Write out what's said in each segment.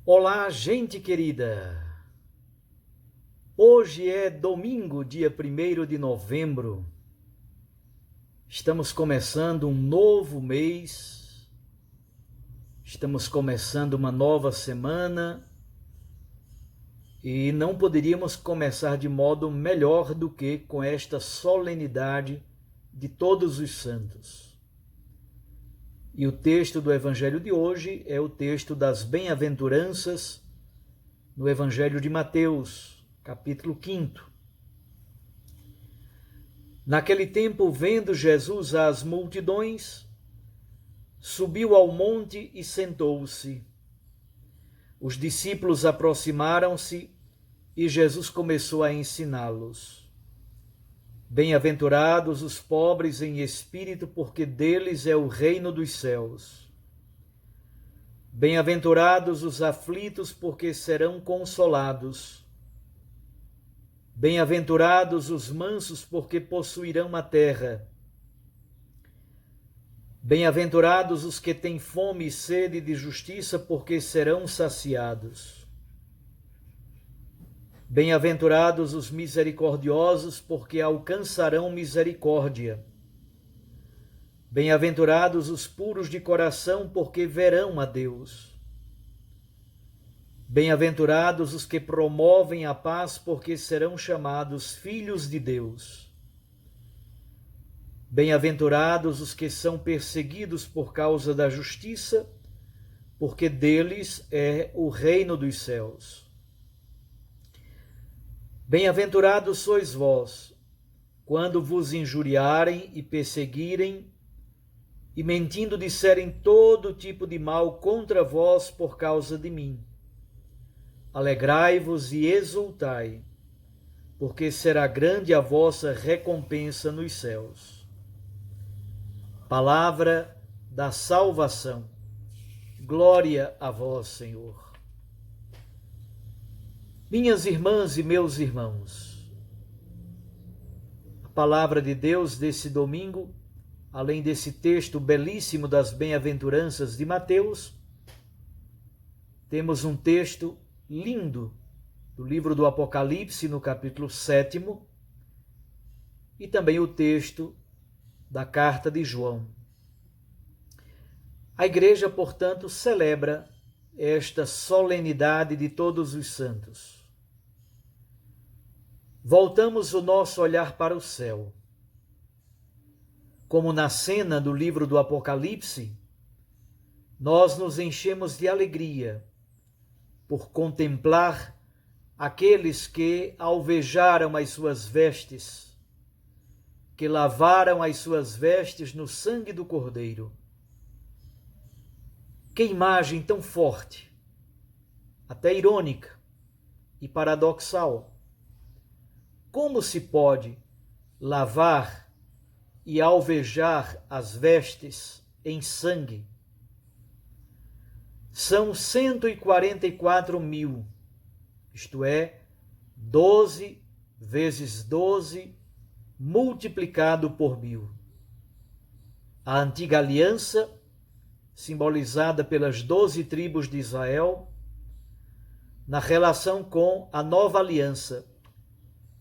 Olá, gente querida! Hoje é domingo, dia 1º de novembro. Estamos começando um novo mês, estamos começando uma nova semana e não poderíamos começar de modo melhor do que com esta solenidade de Todos os Santos. E o texto do Evangelho de hoje é o texto das Bem-aventuranças no Evangelho de Mateus, capítulo 5. Naquele tempo, vendo Jesus as multidões, subiu ao monte e sentou-se. Os discípulos aproximaram-se e Jesus começou a ensiná-los. Bem-aventurados os pobres em espírito, porque deles é o reino dos céus. Bem-aventurados os aflitos, porque serão consolados. Bem-aventurados os mansos, porque possuirão a terra. Bem-aventurados os que têm fome e sede de justiça, porque serão saciados. Bem-aventurados os misericordiosos, porque alcançarão misericórdia. Bem-aventurados os puros de coração, porque verão a Deus. Bem-aventurados os que promovem a paz, porque serão chamados filhos de Deus. Bem-aventurados os que são perseguidos por causa da justiça, porque deles é o reino dos céus. Bem-aventurados sois vós, quando vos injuriarem e perseguirem, e mentindo disserem todo tipo de mal contra vós por causa de mim. Alegrai-vos e exultai, porque será grande a vossa recompensa nos céus. Palavra da salvação. Glória a vós, Senhor. Minhas irmãs e meus irmãos, a palavra de Deus desse domingo, além desse texto belíssimo das bem-aventuranças de Mateus, temos um texto lindo do livro do Apocalipse, no capítulo 7, e também o texto da carta de João. A igreja, portanto, celebra esta solenidade de Todos os Santos. Voltamos o nosso olhar para o céu. Como na cena do livro do Apocalipse, nós nos enchemos de alegria por contemplar aqueles que alvejaram as suas vestes, que lavaram as suas vestes no sangue do Cordeiro. Que imagem tão forte, até irônica e paradoxal. Como se pode lavar e alvejar as vestes em sangue? São 144.000, isto é, 12 vezes 12 multiplicado por 1.000. A antiga aliança, simbolizada pelas 12 tribos de Israel, na relação com a nova aliança,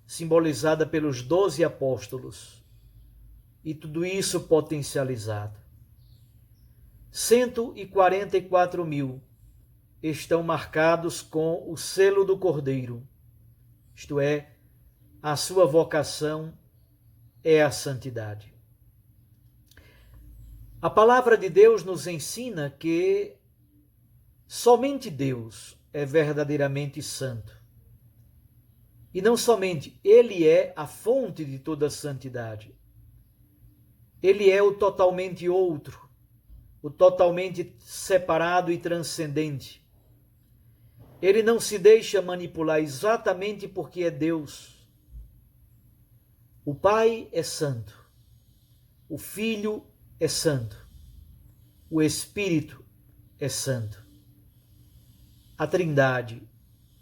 simbolizada pelos 12 apóstolos, e tudo isso potencializado. 144.000 estão marcados com o selo do Cordeiro, isto é, a sua vocação é a santidade. A palavra de Deus nos ensina que somente Deus é verdadeiramente santo. E não somente, ele é a fonte de toda santidade. Ele é o totalmente outro, o totalmente separado e transcendente. Ele não se deixa manipular exatamente porque é Deus. O Pai é santo, o Filho é santo, o Espírito é santo, a Trindade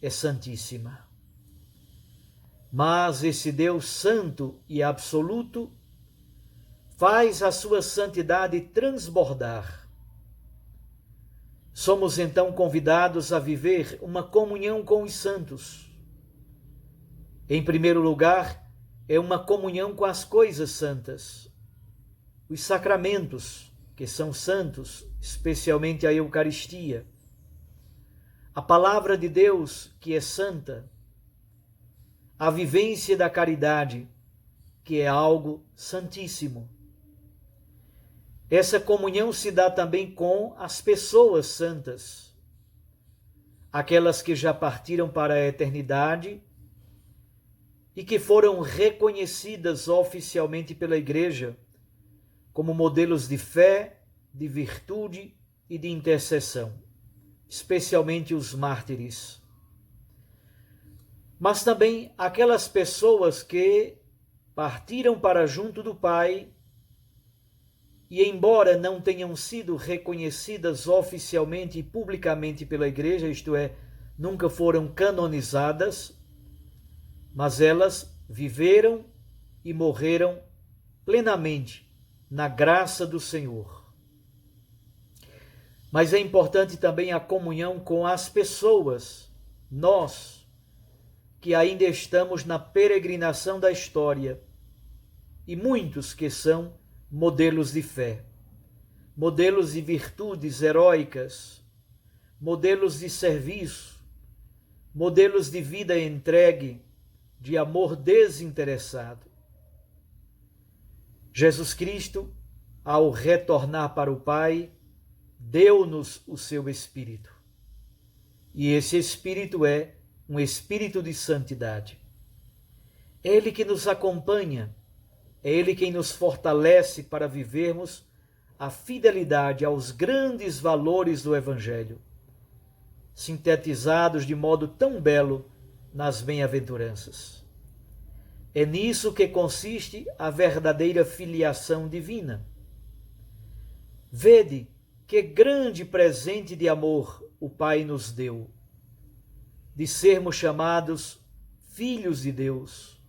é santíssima. Mas esse Deus santo e absoluto faz a sua santidade transbordar Somos então convidados a viver uma comunhão com os santos. Em primeiro lugar, é uma comunhão com as coisas santas, os sacramentos, que são santos, especialmente a Eucaristia, a palavra de Deus, que é santa, a vivência da caridade, que é algo santíssimo. Essa comunhão se dá também com as pessoas santas, aquelas que já partiram para a eternidade e que foram reconhecidas oficialmente pela Igreja como modelos de fé, de virtude e de intercessão, especialmente os mártires. Mas também aquelas pessoas que partiram para junto do Pai e, embora não tenham sido reconhecidas oficialmente e publicamente pela Igreja, isto é, nunca foram canonizadas, mas elas viveram e morreram plenamente na graça do Senhor. Mas é importante também a comunhão com as pessoas, nós, que ainda estamos na peregrinação da história, e muitos que são modelos de fé, modelos de virtudes heróicas, modelos de serviço, modelos de vida entregue, de amor desinteressado. Jesus Cristo, ao retornar para o Pai, deu-nos o seu Espírito. E esse Espírito é um Espírito de santidade. É Ele que nos acompanha, é Ele quem nos fortalece para vivermos a fidelidade aos grandes valores do Evangelho, sintetizados de modo tão belo nas bem-aventuranças. É nisso que consiste a verdadeira filiação divina. Vede que grande presente de amor o Pai nos deu, de sermos chamados filhos de Deus.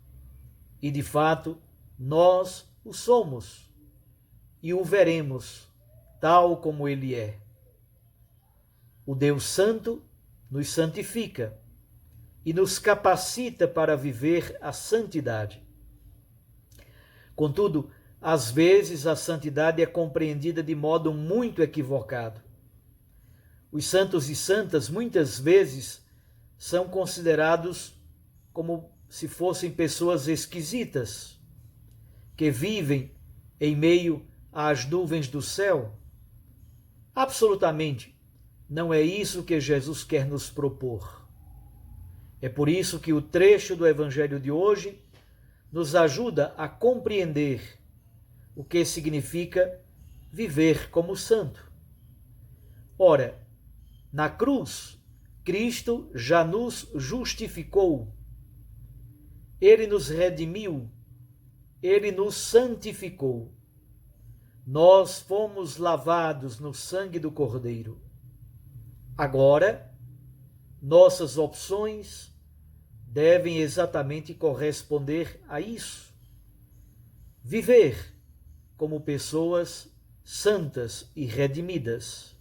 E, de fato, nós o somos e o veremos tal como Ele é. O Deus Santo nos santifica e nos capacita para viver a santidade. Contudo, às vezes a santidade é compreendida de modo muito equivocado. Os santos e santas muitas vezes são considerados como se fossem pessoas esquisitas, que vivem em meio às nuvens do céu. Absolutamente não é isso que Jesus quer nos propor. É por isso que o trecho do Evangelho de hoje nos ajuda a compreender o que significa viver como santo. Ora, na cruz, Cristo já nos justificou, Ele nos redimiu, Ele nos santificou. Nós fomos lavados no sangue do Cordeiro. Agora, nossas opções devem exatamente corresponder a isso. Viver como pessoas santas e redimidas.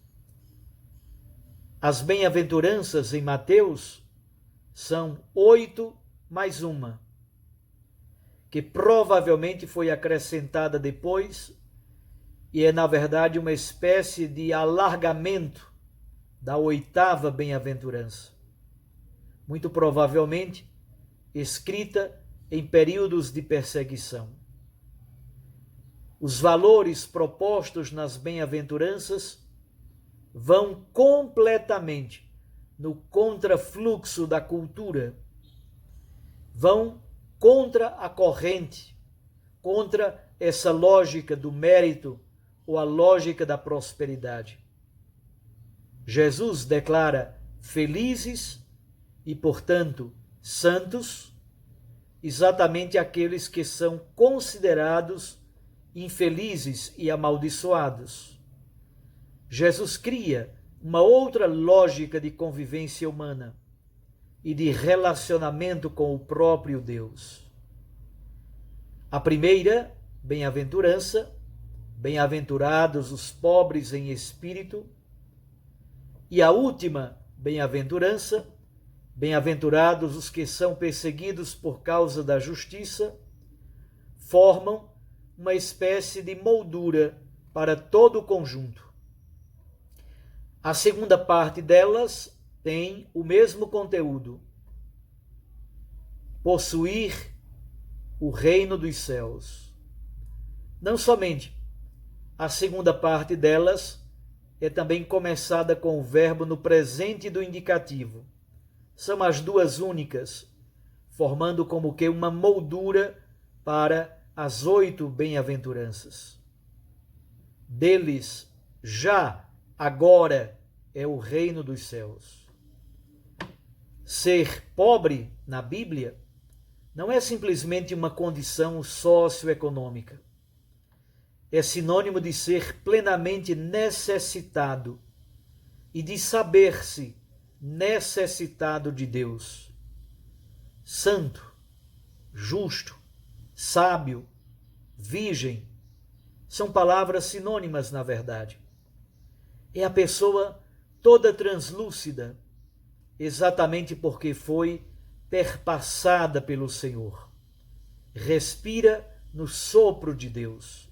As bem-aventuranças em Mateus são 8 mais uma, que provavelmente foi acrescentada depois e é, na verdade, uma espécie de alargamento da 8ª bem-aventurança. Muito provavelmente escrita em períodos de perseguição. Os valores propostos nas bem-aventuranças vão completamente no contrafluxo da cultura, vão contra a corrente, contra essa lógica do mérito ou a lógica da prosperidade. Jesus declara felizes e, portanto, santos, exatamente aqueles que são considerados infelizes e amaldiçoados. Jesus cria uma outra lógica de convivência humana e de relacionamento com o próprio Deus. A primeira bem-aventurança, bem-aventurados os pobres em espírito, E a última bem-aventurança: bem-aventurados os que são perseguidos por causa da justiça, formam uma espécie de moldura para todo o conjunto. A segunda parte delas tem o mesmo conteúdo: possuir o reino dos céus. Não somente, a segunda parte delas é também começada com o verbo no presente do indicativo. São as duas únicas, formando como que uma moldura para as 8 bem-aventuranças. Deles já agora é o reino dos céus. Ser pobre na Bíblia não é simplesmente uma condição socioeconômica. É sinônimo de ser plenamente necessitado e de saber-se necessitado de Deus. Santo, justo, sábio, virgem, são palavras sinônimas na verdade. É a pessoa toda translúcida, exatamente porque foi perpassada pelo Senhor. Respira no sopro de Deus.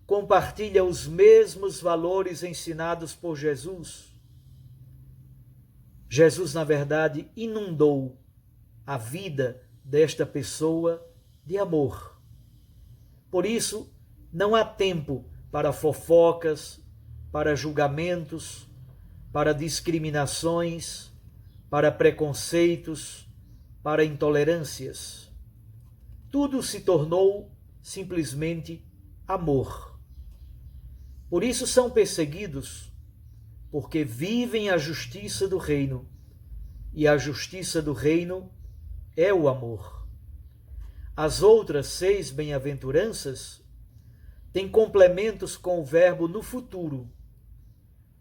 Compartilha os mesmos valores ensinados por Jesus. Jesus, na verdade, inundou a vida desta pessoa de amor. Por isso, não há tempo para fofocas, para julgamentos, para discriminações, para preconceitos, para intolerâncias. Tudo se tornou simplesmente amor. Por isso são perseguidos, porque vivem a justiça do reino, e a justiça do reino é o amor. As outras 6 bem-aventuranças têm complementos com o verbo no futuro.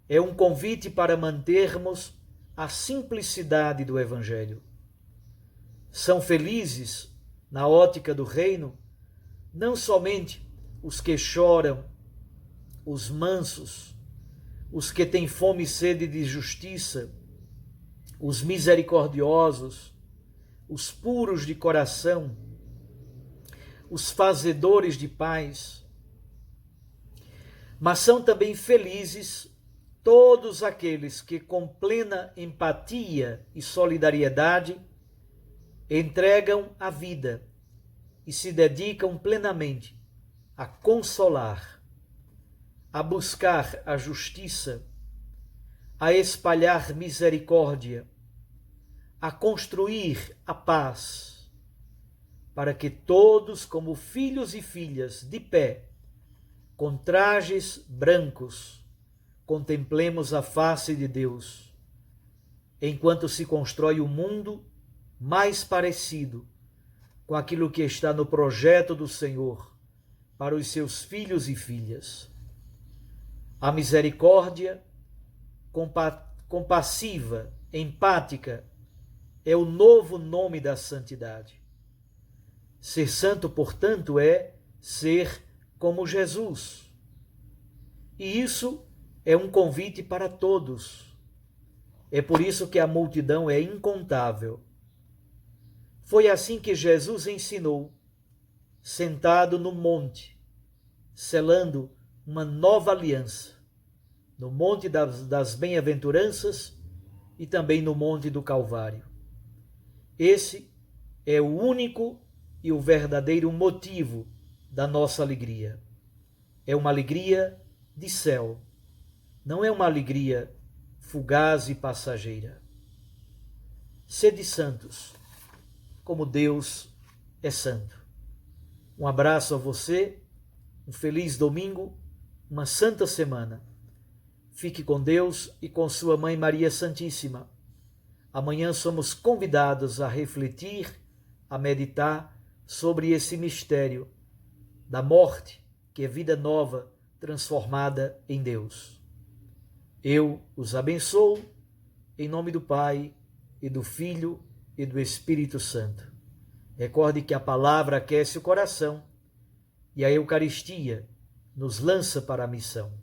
É um convite para mantermos a simplicidade do Evangelho. São felizes, na ótica do reino, não somente os que choram, os mansos, os que têm fome e sede de justiça, os misericordiosos, os puros de coração, os fazedores de paz, mas são também felizes todos aqueles que, com plena empatia e solidariedade, entregam a vida e se dedicam plenamente a consolar, a buscar a justiça, a espalhar misericórdia, a construir a paz, para que todos, como filhos e filhas de pé, com trajes brancos, contemplemos a face de Deus, enquanto se constrói um mundo mais parecido com aquilo que está no projeto do Senhor para os seus filhos e filhas. A misericórdia compassiva, empática, é o novo nome da santidade. Ser santo, portanto, é ser como Jesus. E isso é um convite para todos. É por isso que a multidão é incontável. Foi assim que Jesus ensinou, sentado no monte, selando uma nova aliança, no Monte das Bem-aventuranças e também no Monte do Calvário. Esse é o único e o verdadeiro motivo da nossa alegria. É uma alegria de céu, não é uma alegria fugaz e passageira. Sede santos, como Deus é santo. Um abraço a você, um feliz domingo, uma santa semana. Fique com Deus e com sua Mãe Maria Santíssima. Amanhã somos convidados a refletir, a meditar sobre esse mistério da morte, que é vida nova transformada em Deus. Eu os abençoo em nome do Pai e do Filho e do Espírito Santo. Recorde que a palavra aquece o coração e a Eucaristia nos lança para a missão.